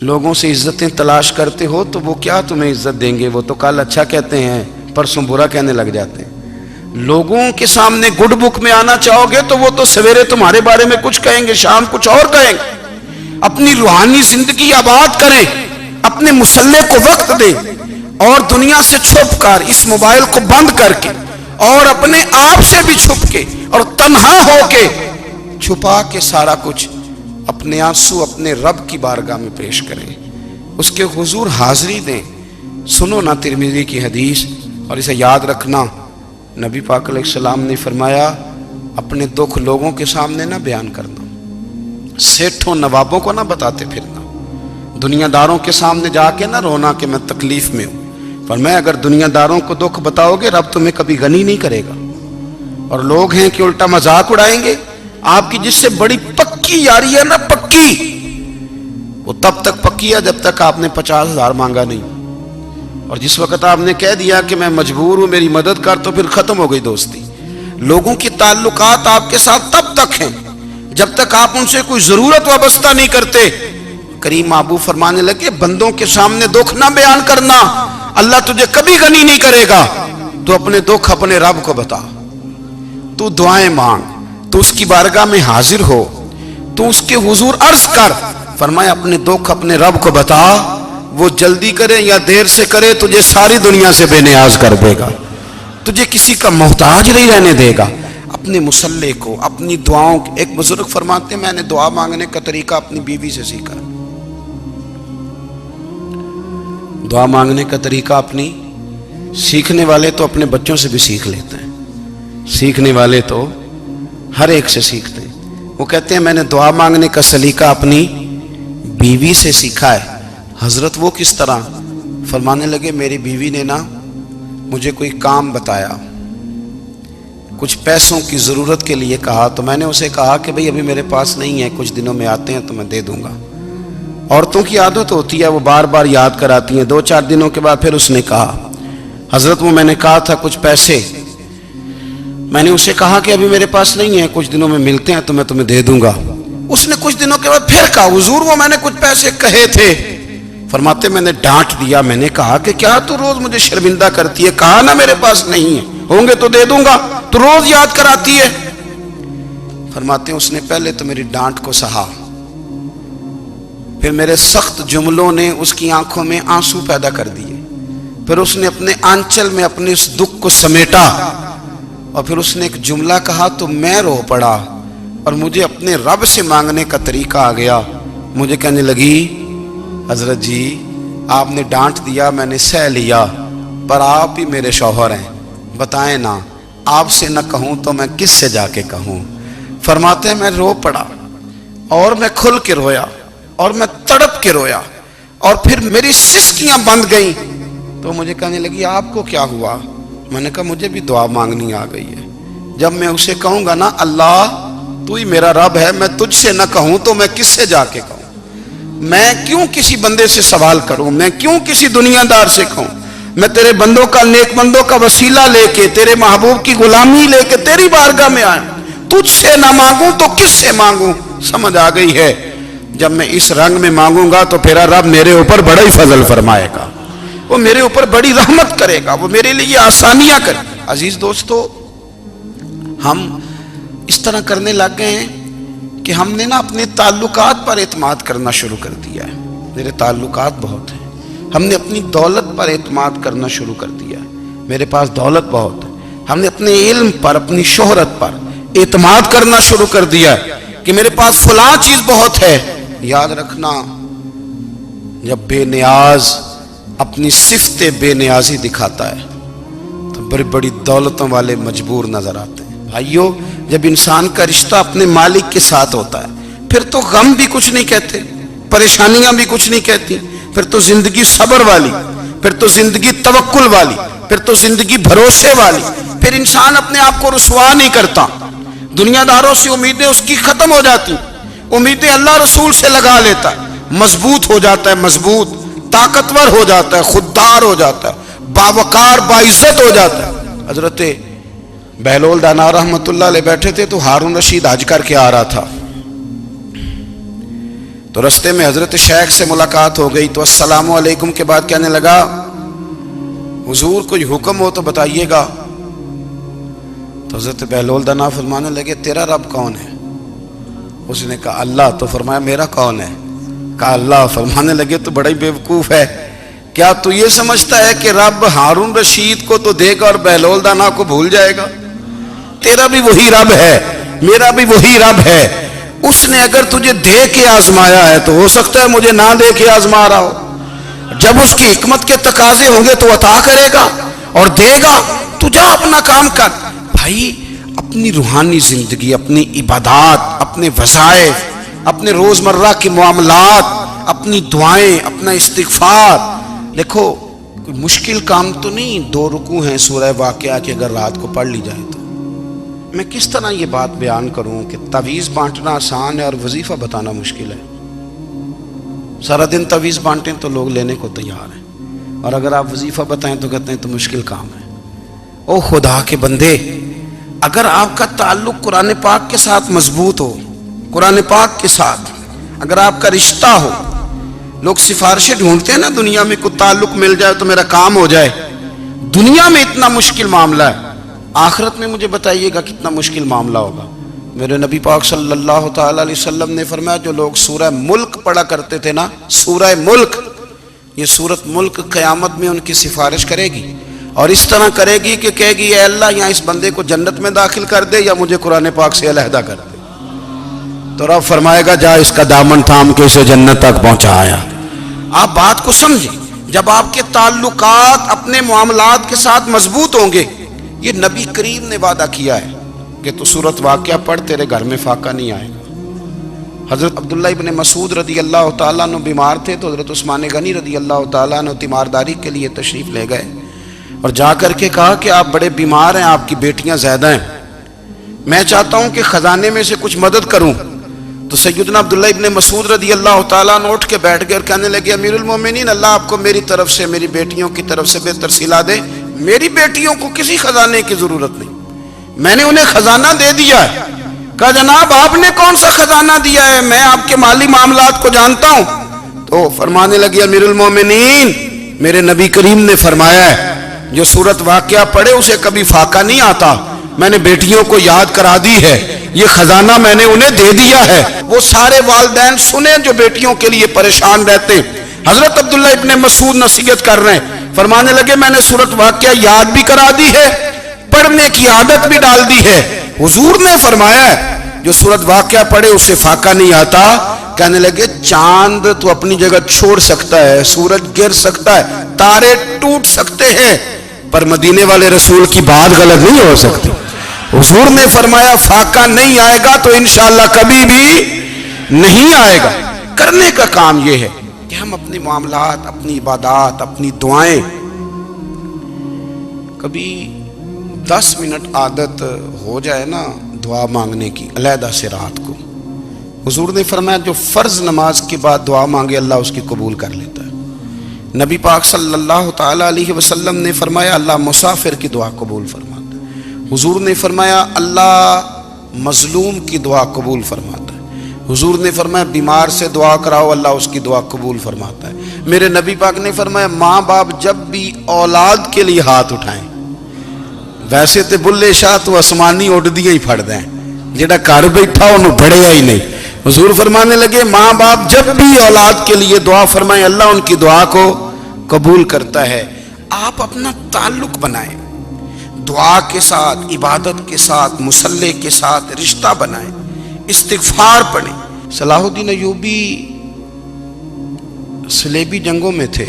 لوگوں سے عزتیں تلاش کرتے ہو تو وہ کیا تمہیں عزت دیں گے؟ وہ تو کل اچھا کہتے ہیں، پرسوں برا کہنے لگ جاتے ہیں۔ لوگوں کے سامنے گڈ بک میں آنا چاہو گے تو وہ تو سویرے تمہارے بارے میں کچھ کہیں گے، شام کچھ اور کہیں گے۔ اپنی روحانی زندگی آباد کریں، اپنے مسلح کو وقت دیں، اور دنیا سے چھپ کر اس موبائل کو بند کر کے اور اپنے آپ سے بھی چھپ کے اور تنہا ہو کے چھپا کے سارا کچھ اپنے آنسو اپنے رب کی بارگاہ میں پیش کریں، اس کے حضور حاضری دیں۔ سنو نا ترمذی کی حدیث، اور اسے یاد رکھنا، نبی پاک علیہ السلام نے فرمایا اپنے دکھ لوگوں کے سامنے نہ بیان کرنا، سیٹھوں نوابوں کو نہ بتاتے پھرنا، دنیا داروں کے سامنے جا کے نہ رونا کہ میں تکلیف میں ہوں۔ فرمایا اگر دنیا داروں کو دکھ بتاؤ گے رب تمہیں کبھی غنی نہیں کرے گا۔ اور لوگ ہیں کہ الٹا مذاق اڑائیں گے آپ کی، جس سے بڑی پکی یاری ہے نا، پکی، وہ تب تک پکی ہے جب تک آپ نے 50,000 مانگا نہیں، اور جس وقت آپ نے کہہ دیا کہ میں مجبور ہوں میری مدد کر، تو پھر ختم ہو گئی دوستی۔ لوگوں کی تعلقات آپ کے ساتھ تب تک ہیں جب تک آپ ان سے کوئی ضرورت وابستہ نہیں کرتے۔ کریم محبوب فرمانے لگے بندوں کے سامنے دکھ نہ بیان کرنا، اللہ تجھے کبھی غنی نہیں کرے گا۔ تو اپنے دکھ اپنے رب کو بتا، تو دعائیں مانگ، تو اس کی بارگاہ میں حاضر ہو، تو اس کے حضور عرض کر۔ فرمایا اپنے دکھ اپنے رب کو بتا، وہ جلدی کرے یا دیر سے کرے تجھے ساری دنیا سے بے نیاز کر دے گا، تجھے کسی کا محتاج نہیں رہنے دے گا۔ اپنے مسلح کو، اپنی دعاؤں، ایک بزرگ فرماتے ہیں میں نے دعا مانگنے کا طریقہ اپنی بیوی سے سیکھا، دعا مانگنے کا طریقہ اپنی، سیکھنے والے تو اپنے بچوں سے بھی سیکھ لیتے ہیں، سیکھنے والے تو ہر ایک سے سیکھتے ہیں۔ وہ کہتے ہیں میں نے دعا مانگنے کا سلیقہ اپنی بیوی سے سیکھا ہے۔ حضرت وہ کس طرح؟ فرمانے لگے میری بیوی نے نا مجھے کوئی کام بتایا، کچھ پیسوں کی ضرورت کے لیے کہا، تو میں نے اسے کہا کہ بھئی ابھی میرے پاس نہیں ہے، کچھ دنوں میں آتے ہیں تو میں دے دوں گا۔ عورتوں کی عادت ہوتی ہے وہ بار بار یاد کراتی ہیں، 2-4 دنوں کے بعد پھر اس نے کہا حضرت وہ میں نے کہا تھا کچھ پیسے، میں نے اسے کہا کہ ابھی میرے پاس نہیں ہے، کچھ دنوں میں ملتے ہیں تو میں تمہیں دے دوں گا۔ اس نے کچھ دنوں کے بعد پھر کہا حضور وہ میں نے کچھ پیسے کہے تھے۔ فرماتے میں نے ڈانٹ دیا، میں نے کہا کہ کیا تو روز مجھے شرمندہ کرتی ہے، کہا نا میرے پاس نہیں ہے، ہوں گے تو دے دوں گا، تو روز یاد کراتی ہے۔ فرماتے ہیں اس نے پہلے تو میری ڈانٹ کو سہا، پھر میرے سخت جملوں نے اس کی آنکھوں میں آنسو پیدا کر دیے، پھر اس نے اپنے آنچل میں اپنے اس دکھ کو سمیٹا، اور پھر اس نے ایک جملہ کہا تو میں رو پڑا، اور مجھے اپنے رب سے مانگنے کا طریقہ آ گیا۔ مجھے کہنے لگی حضرت جی آپ نے ڈانٹ دیا میں نے سہ لیا، پر آپ ہی میرے شوہر ہیں، بتائیں نا آپ سے نہ کہوں تو میں کس سے جا کے کہوں۔ فرماتے ہیں میں رو پڑا، اور میں کھل کے رویا، اور میں تڑپ کے رویا، اور پھر میری سسکیاں بند گئیں۔ تو مجھے کہنے لگی آپ کو کیا ہوا؟ میں نے کہا مجھے بھی دعا مانگنی آ گئی ہے، جب میں اسے کہوں گا نا اللہ تو ہی میرا رب ہے، میں تجھ سے نہ کہوں تو میں کس سے جا کے کہوں؟ میں کیوں کسی بندے سے سوال کروں؟ میں کیوں کسی دنیا دار سے کہوں؟ میں تیرے بندوں کا، نیک بندوں کا وسیلہ لے کے، تیرے محبوب کی غلامی لے کے تیری بارگاہ میں آیا، تجھ سے نہ مانگوں تو کس سے مانگوں؟ سمجھ آ گئی ہے؟ جب میں اس رنگ میں مانگوں گا تو پھر رب میرے اوپر بڑا ہی فضل فرمائے گا، وہ میرے اوپر بڑی رحمت کرے گا، وہ میرے لیے آسانیاں کرے گا۔ عزیز دوستو، ہم اس طرح کرنے لگ گئے ہیں کہ ہم نے نا اپنے تعلقات پر اعتماد کرنا شروع کر دیا ہے۔ میرے تعلقات بہت ہیں، ہم نے اپنی دولت پر اعتماد کرنا شروع کر دیا ہے، میرے پاس دولت بہت ہے۔ ہم نے اپنے علم پر، اپنی شہرت پر اعتماد کرنا شروع کر دیا ہے کہ میرے پاس فلاں چیز بہت ہے۔ یاد رکھنا جب بے نیاز اپنی صفت بے نیازی دکھاتا ہے تو بڑی بڑی دولتوں والے مجبور نظر آتے ہیں۔ بھائیو جب انسان کا رشتہ اپنے مالک کے ساتھ ہوتا ہے پھر تو غم بھی کچھ نہیں کہتے، پریشانیاں بھی کچھ نہیں کہتی، پھر تو زندگی صبر والی، پھر تو زندگی توکل والی، پھر تو زندگی بھروسے والی، پھر انسان اپنے آپ کو رسوا نہیں کرتا، دنیا داروں سے امیدیں اس کی ختم ہو جاتی، امیدیں اللہ رسول سے لگا لیتا ہے، مضبوط ہو جاتا ہے، مضبوط، طاقتور ہو جاتا ہے، خوددار ہو جاتا ہے، باوقار باعزت ہو جاتا ہے۔ حضرت بہلول دانا رحمت اللہ علیہ بیٹھے تھے تو ہارون رشید حج کر کے آ رہا تھا، تو رستے میں حضرت شیخ سے ملاقات ہو گئی تو السلام علیکم کے بعد کہنے لگا حضور کوئی حکم ہو تو بتائیے گا. تو حضرت بہلول دانا فرمانے لگے تیرا رب کون ہے؟ اس نے کہا اللہ. تو فرمایا میرا کون ہے؟ کہا اللہ. فرمانے لگے تو بڑا ہی بیوقوف ہے، کیا تو یہ سمجھتا ہے کہ رب ہارون رشید کو تو دے گا اور بہلول دانا کو بھول جائے گا؟ تیرا بھی وہی رب ہے، میرا بھی وہی رب ہے. اس نے اگر تجھے دے کے آزمایا ہے تو ہو سکتا ہے مجھے نہ دے کے آزما رہا ہو. جب اس کی حکمت کے تقاضے ہوں گے تو عطا کرے گا اور دے گا. تو جا اپنا کام کر. بھائی اپنی روحانی زندگی، اپنی عبادات، اپنے وظائف، اپنے روزمرہ کے معاملات، اپنی دعائیں، اپنا استغفار. دیکھو کوئی مشکل کام تو نہیں 2 رکوع ہیں سورہ واقعہ کہ اگر رات کو پڑھ لی جائے تو. میں کس طرح یہ بات بیان کروں کہ تعویذ بانٹنا آسان ہے اور وظیفہ بتانا مشکل ہے. سارا دن تعویذ بانٹیں تو لوگ لینے کو تیار ہیں، اور اگر آپ وظیفہ بتائیں تو کہتے ہیں تو مشکل کام ہے. او خدا کے بندے، اگر آپ کا تعلق قرآن پاک کے ساتھ مضبوط ہو، قرآن پاک کے ساتھ اگر آپ کا رشتہ ہو، لوگ سفارشیں ڈھونڈتے ہیں نا دنیا میں، کوئی تعلق مل جائے تو میرا کام ہو جائے. دنیا میں اتنا مشکل معاملہ ہے، آخرت میں مجھے بتائیے گا کتنا مشکل معاملہ ہوگا. میرے نبی پاک صلی اللہ تعالی علیہ وسلم نے فرمایا جو لوگ سورہ ملک پڑھا کرتے تھے نا، سورہ ملک، یہ سورت ملک قیامت میں ان کی سفارش کرے گی، اور اس طرح کرے گی کہ کہے گی اے اللہ یہاں اس بندے کو جنت میں داخل کر دے یا مجھے قرآن پاک سے علیحدہ کر دے. تو رب فرمائے گا جا اس کا دامن تھام کے اسے جنت تک پہنچایا. آپ بات کو سمجھیں، جب آپ کے تعلقات اپنے معاملات کے ساتھ مضبوط ہوں گے. یہ نبی کریم نے وعدہ کیا ہے کہ تو سورت واقعہ پڑھ تیرے گھر میں فاقہ نہیں آئے گا. حضرت عبداللہ ابن مسعود رضی اللہ تعالیٰ عنہ بیمار تھے تو حضرت عثمان غنی رضی اللہ تعالیٰ عنہ تیمارداری کے لیے تشریف لے گئے اور جا کر کے کہا کہ آپ بڑے بیمار ہیں، آپ کی بیٹیاں زیادہ ہیں، میں چاہتا ہوں کہ خزانے میں سے کچھ مدد کروں. تو سیدنا عبداللہ ابن مسعود رضی اللہ تعالیٰ عنہ اٹھ کے بیٹھ گئے اور کہنے لگے امیر المومنین، اللہ آپ کو میری طرف سے، میری بیٹیوں کی طرف سے بہتر صلہ دے. میری بیٹیوں کو کسی خزانے کی ضرورت نہیں، میں نے انہیں خزانہ دے دیا ہے. کہا جناب آپ نے کون سا خزانہ دیا ہے، میں آپ کے مالی معاملات کو جانتا ہوں. تو فرمانے لگے امیر المومنین، میرے نبی کریم نے فرمایا ہے جو سورت واقعہ پڑھے اسے کبھی فاقہ نہیں آتا. میں نے بیٹیوں کو یاد کرا دی ہے، یہ خزانہ میں نے انہیں دے دیا ہے. وہ سارے والدین سنیں جو بیٹیوں کے لیے پریشان رہتے. حضرت عبداللہ ابن مسعود نصیحت کر رہے ہیں، فرمانے لگے میں نے سورت واقعہ یاد بھی کرا دی ہے، پڑھنے کی عادت بھی ڈال دی ہے. حضور نے فرمایا ہے جو سورت واقعہ پڑھے اسے فاقہ نہیں آتا. کہنے لگے چاند تو اپنی جگہ چھوڑ سکتا ہے، سورج گر سکتا ہے، تارے ٹوٹ سکتے ہیں، پر مدینے والے رسول کی بات غلط نہیں ہو سکتی. حضور نے فرمایا فاقہ نہیں آئے گا تو انشاءاللہ کبھی بھی نہیں آئے گا. کرنے کا کام یہ ہے کہ ہم اپنے معاملات، اپنی عبادات، اپنی دعائیں، کبھی 10 منٹ عادت ہو جائے نا دعا مانگنے کی علیحدہ سے رات کو. حضور نے فرمایا جو فرض نماز کے بعد دعا مانگے اللہ اس کی قبول کر لیتا ہے. نبی پاک صلی اللہ تعالی علیہ وسلم نے فرمایا اللہ مسافر کی دعا قبول فرماتا ہے. حضور نے فرمایا اللہ مظلوم کی دعا قبول فرماتا ہے. حضور نے فرمایا بیمار سے دعا کراؤ اللہ اس کی دعا قبول فرماتا ہے. میرے نبی پاک نے فرمایا ماں باپ جب بھی اولاد کے لیے ہاتھ اٹھائیں، ویسے تے بلے شاہ تو آسمانی اڈ دیا ہی پھڑ دیں، جڑا گھر بیٹھا انہوں بڑھیا ہی نہیں. حضور فرمانے لگے ماں باپ جب بھی اولاد کے لیے دعا فرمائیں اللہ ان کی دعا کو قبول کرتا ہے. آپ اپنا تعلق بنائیں دعا کے ساتھ، عبادت کے ساتھ، مصلی کے ساتھ رشتہ بنائیں، استغفار پڑھیں. صلاح الدین ایوبی صلیبی جنگوں میں تھے،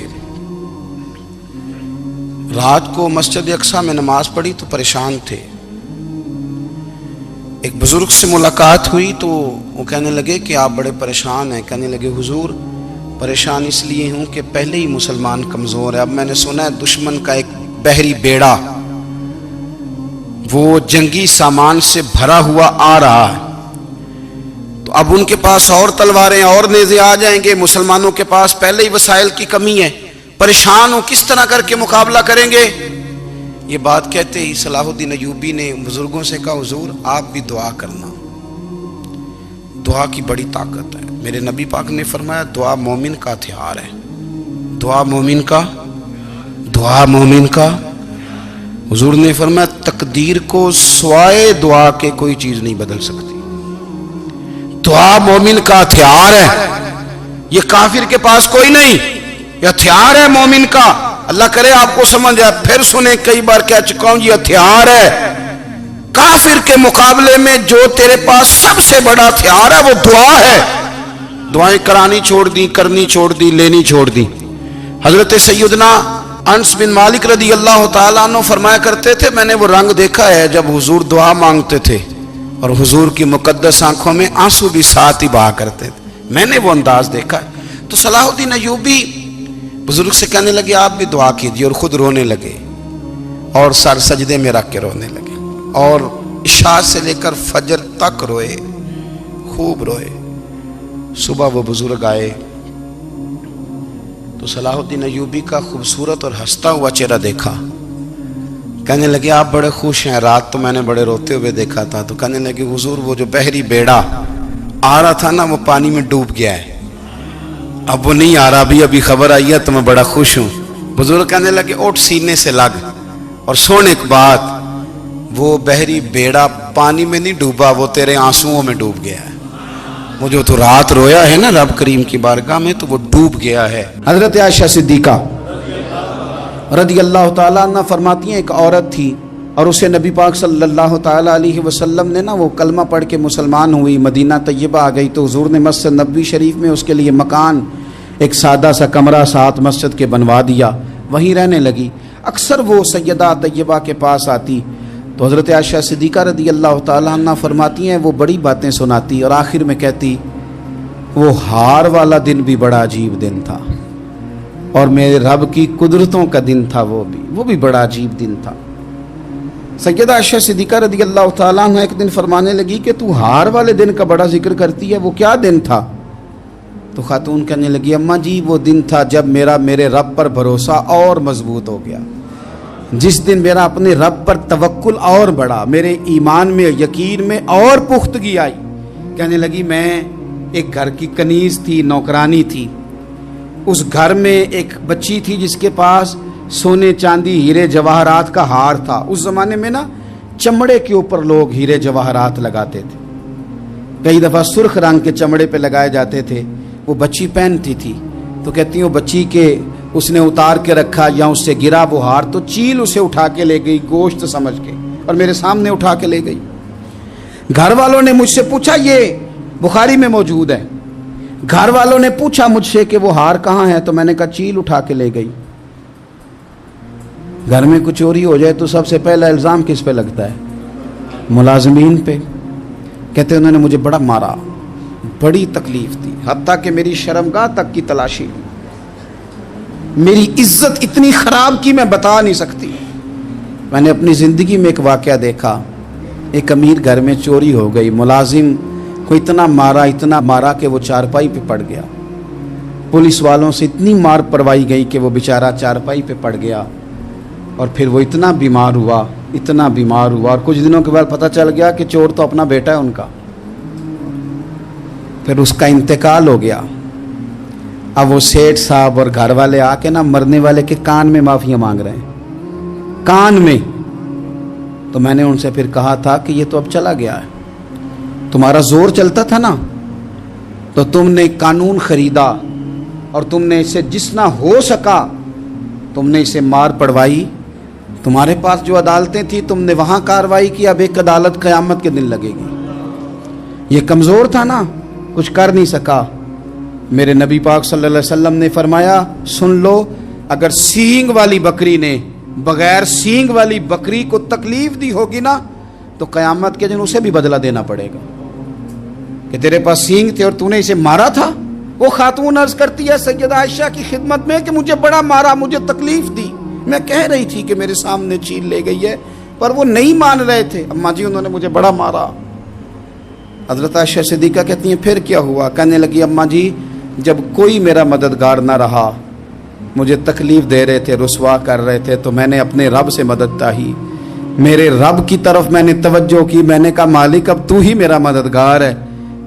رات کو مسجد اقصیٰ میں نماز پڑھی تو پریشان تھے. ایک بزرگ سے ملاقات ہوئی تو وہ کہنے لگے کہ آپ بڑے پریشان ہیں. کہنے لگے حضور پریشان اس لیے ہوں کہ پہلے ہی مسلمان کمزور ہے، اب میں نے سنا ہے دشمن کا ایک بحری بیڑا وہ جنگی سامان سے بھرا ہوا آ رہا ہے، تو اب ان کے پاس اور تلواریں اور نیزے آ جائیں گے، مسلمانوں کے پاس پہلے ہی وسائل کی کمی ہے، پریشان ہوں کس طرح کر کے مقابلہ کریں گے. یہ بات کہتے ہی صلاح الدین ایوبی نے بزرگوں سے کہا حضور آپ بھی دعا کرنا، دعا کی بڑی طاقت ہے. میرے نبی پاک نے فرمایا دعا مومن کا ہتھیار ہے، دعا مومن کا، دعا مومن کا۔ حضور نے فرمایا تقدیر کو سوائے دعا کے کوئی چیز نہیں بدل سکتی، دعا مومن کا ہتھیار ہے، یہ کافر کے پاس کوئی نہیں، یہ ہتھیار ہے مومن کا۔ اللہ کرے آپ کو سمجھ آئے، پھر سنیں، کئی بار کہہ چکا ہوں یہ ہتھیار ہے۔ کافر کے مقابلے میں جو تیرے پاس سب سے بڑا ہتھیار ہے وہ دعا ہے۔ دعائیں کرانی چھوڑ دی، کرنی چھوڑ دی، لینی چھوڑ دی۔ حضرت سیدنا انس بن مالک رضی اللہ تعالیٰ عنہ فرمایا کرتے تھے، میں نے وہ رنگ دیکھا ہے جب حضور دعا مانگتے تھے اور حضور کی مقدس آنکھوں میں آنسو بھی ساتھ ہی بہا کرتے تھے، میں نے وہ انداز دیکھا ہے۔ تو صلاح الدین ایوبی بزرگ سے کہنے لگے آپ بھی دعا کیجیے، اور خود رونے لگے اور سر سجدے میں رکھ کے رونے لگے، اور عشاء سے لے کر فجر تک روئے، خوب روئے۔ صبح وہ بزرگ آئے تو صلاح الدین ایوبی کا خوبصورت اور ہنستا ہوا چہرہ دیکھا، کہنے لگے آپ بڑے خوش ہیں، رات تو میں نے بڑے روتے ہوئے دیکھا تھا۔ تو کہنے لگے حضور وہ جو بحری بیڑا آ رہا تھا نا وہ پانی میں ڈوب گیا ہے، اب وہ نہیں آ رہا، ابھی خبر آئی ہے تو میں بڑا خوش ہوں۔ بزرگ کہنے لگے اٹھ سینے سے لگ اور سن ایک بات، وہ بحری بیڑا پانی میں نہیں ڈوبا، وہ تیرے آنسوؤں میں ڈوب گیا ہے۔ وہ جو تو رات رویا ہے نا رب کریم کی بارگاہ میں تو وہ ڈوب گیا ہے۔ حضرت عائشہ صدیقہ رضی اللہ تعالیٰ عنہ فرماتی ہیں ایک عورت تھی اور اسے نبی پاک صلی اللہ تعالیٰ علیہ وسلم نے نا وہ کلمہ پڑھ کے مسلمان ہوئی، مدینہ طیبہ آ گئی تو حضور نے مسجد نبوی شریف میں اس کے لیے مکان، ایک سادہ سا کمرہ ساتھ مسجد کے بنوا دیا، وہیں رہنے لگی۔ اکثر وہ سیدہ طیبہ کے پاس آتی تو حضرت عائشہ صدیقہ رضی اللہ تعالیٰ عنہ فرماتی ہیں وہ بڑی باتیں سناتی اور آخر میں کہتی وہ ہار والا دن بھی بڑا عجیب دن تھا اور میرے رب کی قدرتوں کا دن تھا، وہ بھی بڑا عجیب دن تھا۔ سیدہ عائشہ صدیقہ رضی اللہ تعالیٰ عنہ ایک دن فرمانے لگی کہ تو ہار والے دن کا بڑا ذکر کرتی ہے، وہ کیا دن تھا؟ تو خاتون کہنے لگی اماں جی وہ دن تھا جب میرے رب پر بھروسہ اور مضبوط ہو گیا، جس دن میرا اپنے رب پر توکل اور بڑھا، میرے ایمان میں یقین میں اور پختگی آئی۔ کہنے لگی میں ایک گھر کی کنیز تھی، نوکرانی تھی، اس گھر میں ایک بچی تھی جس کے پاس سونے چاندی ہیرے جواہرات کا ہار تھا۔ اس زمانے میں نا چمڑے کے اوپر لوگ ہیرے جواہرات لگاتے تھے، کئی دفعہ سرخ رنگ کے چمڑے پہ لگائے جاتے تھے، وہ بچی پہنتی تھی۔ تو کہتی ہیں وہ بچی کے اس نے اتار کے رکھا یا اس سے گرا وہ ہار تو چیل اسے اٹھا کے لے گئی گوشت سمجھ کے اور میرے سامنے اٹھا کے لے گئی۔ گھر والوں نے مجھ سے پوچھا، یہ بخاری میں موجود ہے، گھر والوں نے پوچھا مجھ سے کہ وہ ہار کہاں ہے تو میں نے کہا چیل اٹھا کے لے گئی۔ گھر میں کچھ چوری ہو جائے تو سب سے پہلا الزام کس پہ لگتا ہے؟ ملازمین پہ۔ کہتے انہوں نے مجھے بڑا مارا، بڑی تکلیف تھی، حتیٰ کہ میری شرمگاہ تک کی تلاشی، میری عزت اتنی خراب کی میں بتا نہیں سکتی۔ میں نے اپنی زندگی میں ایک واقعہ دیکھا، ایک امیر گھر میں چوری ہو گئی، ملازم کو اتنا مارا کہ وہ چارپائی پہ پڑ گیا، پولیس والوں سے اتنی مار پڑوائی گئی کہ وہ بیچارہ چارپائی پہ پڑ گیا، اور پھر وہ اتنا بیمار ہوا اور کچھ دنوں کے بعد پتہ چل گیا کہ چور تو اپنا بیٹا ہے ان کا، پھر اس کا انتقال ہو گیا۔ اب وہ سیٹھ صاحب اور گھر والے آ کے نا مرنے والے کے کان میں معافیاں مانگ رہے ہیں، کان میں۔ تو میں نے ان سے پھر کہا تھا کہ یہ تو اب چلا گیا ہے، تمہارا زور چلتا تھا نا تو تم نے قانون خریدا اور تم نے اسے جتنا ہو سکا تم نے اسے مار پڑوائی، تمہارے پاس جو عدالتیں تھیں تم نے وہاں کارروائی کی، اب ایک عدالت قیامت کے دن لگے گی۔ یہ کمزور تھا نا، کچھ کر نہیں سکا۔ میرے نبی پاک صلی اللہ علیہ وسلم نے فرمایا سن لو، اگر سینگ والی بکری نے بغیر سینگ والی بکری کو تکلیف دی ہوگی نا تو قیامت کے دن اسے بھی بدلہ دینا پڑے گا کہ تیرے پاس سینگ تھے اور تو نے اسے مارا تھا۔ وہ خاتون عرض کرتی ہے سیدہ عائشہ کی خدمت میں کہ مجھے بڑا مارا، مجھے تکلیف دی، میں کہہ رہی تھی کہ میرے سامنے چیل لے گئی ہے پر وہ نہیں مان رہے تھے، اماں جی انہوں نے مجھے بڑا مارا۔ حضرت عائشہ صدیقہ کہتی ہیں پھر کیا ہوا؟ کہنے لگی اماں جی جب کوئی میرا مددگار نہ رہا، مجھے تکلیف دے رہے تھے، رسوا کر رہے تھے، تو میں نے اپنے رب سے مدد چاہی، میرے رب کی طرف میں نے توجہ کی، میں نے کہا مالک اب تو ہی میرا مددگار ہے،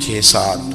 6-7,